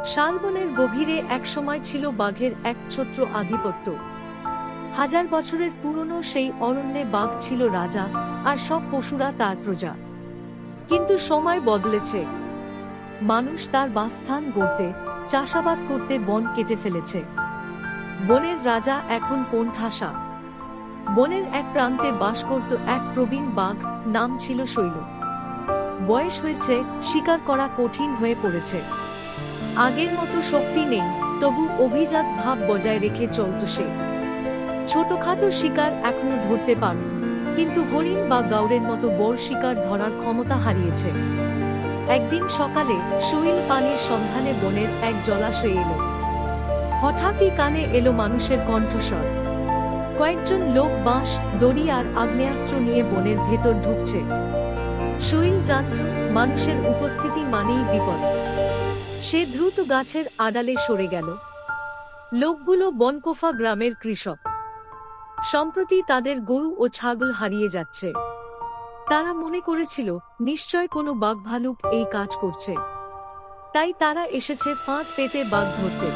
শালবনের গভীরে একসময় ছিল বাঘের এক ছত্র আধিপত্য। হাজার বছরের পুরনো সেই অরণ্যে বাঘ ছিল রাজা, আর সব পশুরা তার প্রজা। কিন্তু সময় বদলেছে। মানুষ তার বাসস্থান গড়তে, চাষাবাদ করতে বন কেটে ফেলেছে। বনের রাজা এখন কোণঠাসা। বনের এক প্রান্তে বাস করত এক প্রবীণ বাঘ, নাম ছিল শৈল। বয়স হয়েছে, শিকার করা কঠিন হয়ে পড়েছে। আগের মতো শক্তি নেই, তবু অভিজাত ভাব বজায় রেখে চলত সে। ছোটখাটো শিকার এখনো ধরতে পারত, কিন্তু হরিণ বা গাউরের মতো বড় শিকার ধরার ক্ষমতা হারিয়েছে। একদিন সকালে শৈল পানির সন্ধানে বনের এক জলাশয়ে এলো। হঠাৎই কানে এলো মানুষের কণ্ঠস্বর। কয়েকজন লোক বাঁশ, দড়ি আর আগ্নেয়াস্ত্র নিয়ে বনের ভেতর ঢুকছে। শৈল জানত, মানুষের উপস্থিতি মানেই বিপদ। সে দ্রুত গাছের আড়ালে সরে গেল। লোকগুলো বনকোফা গ্রামের কৃষক। সম্প্রতি তাদের গরু ও ছাগল হারিয়ে যাচ্ছে। তারা মনে করেছিল নিশ্চয় কোনো বাঘ ভালুক এই কাজ করছে, তাই তারা এসেছে ফাঁদ পেতে বাঘ ধরতে।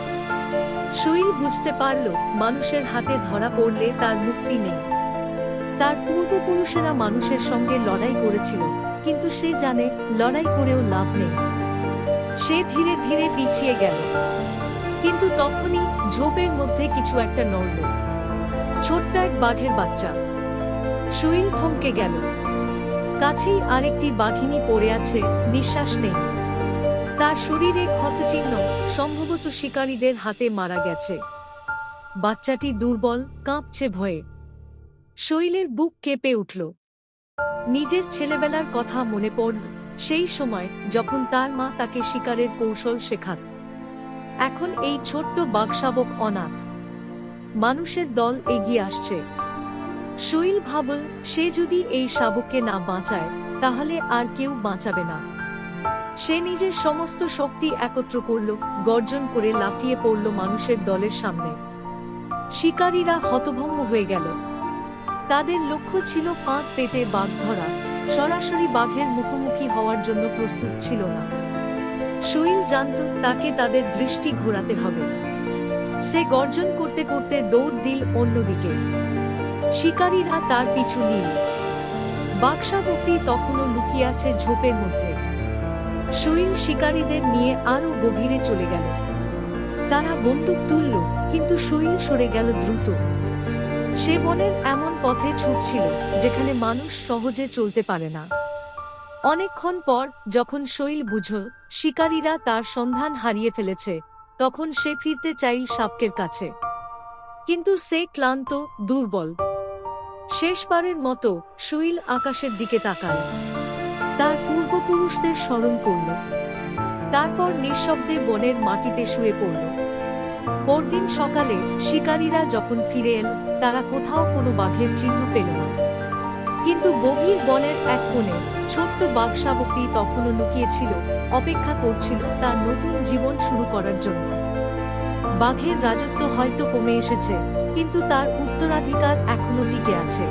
শৈল বুঝতে পারল, মানুষের হাতে ধরা পড়লে তার মুক্তি নেই। তার পূর্বপুরুষেরা মানুষের সঙ্গে লড়াই করেছিল, কিন্তু সে জানে লড়াই করেও লাভ নেই। সে ধীরে ধীরে পিছিয়ে গেল। কিন্তু তখনই ঝোপের মধ্যে কিছু একটা নড়ল। ছোট্ট এক বাঘের বাচ্চা। শৈল থমকে গেল। কাছেই আরেকটি বাঘিনী পড়ে আছে, নিঃশ্বাস নেই। তার শরীরে ক্ষতচিহ্ন, সম্ভবত শিকারীদের হাতে মারা গেছে। বাচ্চাটি দুর্বল, কাঁপছে ভয়ে। শৈলের বুক কেঁপে উঠল। নিজের ছেলেবেলার কথা মনে পড়ল, সেই সময় যখন তার মা তাকে শিকারের কৌশল শেখাত। এখন এই ছোট্ট বাঘশাবক অনাথ। মানুষের দল এগিয়ে আসছে। শৈল ভাবল, সে যদি এই শাবককে না বাঁচায়, তাহলে আর কেউ বাঁচাবে না। সে নিজের সমস্ত শক্তি একত্র করল, গর্জন করে লাফিয়ে পড়ল মানুষের দলের সামনে। শিকারীরা হতভম্ব হয়ে গেল। তাদের লক্ষ্য ছিল ফাঁদ পেতে বাঘ ধরা, সরাসরি বাঘের মুখোমুখি হওয়ার জন্য প্রস্তুত ছিল না। শৈল জানত তাকে তাদের দৃষ্টি ঘোরাতে হবে। সে গর্জন করতে করতে দৌড় দিল অন্যদিকে। শিকারীরা তার পিছু নিল। বাঘশাবকটি তখনও লুকিয়ে আছে ঝোপের মধ্যে। শৈল শিকারীদের নিয়ে আরো গভীরে চলে গেল। তারা বন্দুক তুলল, কিন্তু শৈল সরে গেল দ্রুত। সে বনের এমন পথে ছুটছিল যেখানে মানুষ সহজে চলতে পারে না। অনেকক্ষণ পর যখন শৈল বুঝল শিকারীরা তার সন্ধান হারিয়ে ফেলেছে, তখন সে ফিরতে চাইল সাপকের কাছে। কিন্তু সে ক্লান্ত, দুর্বল। শেষবারের মতো শৈল আকাশের দিকে তাকাল। তার পূর্বপুরুষদের স্মরণ করল। তারপর নিঃশব্দে বনের মাটিতে শুয়ে পড়ল। পরদিন সকালে শিকারীরা যখন ফিরে এল, তারা কোথাও কোনো বাঘের চিহ্ন পেল না। কিন্তু গভীর বনের এক কোণে ছোট্ট বাঘশাবকটি তখনও লুকিয়েছিল, অপেক্ষা করছিল তার নতুন জীবন শুরু করার জন্য। বাঘের রাজত্ব হয়তো কমে এসেছে, কিন্তু তার উত্তরাধিকার এখনো টিকে আছে।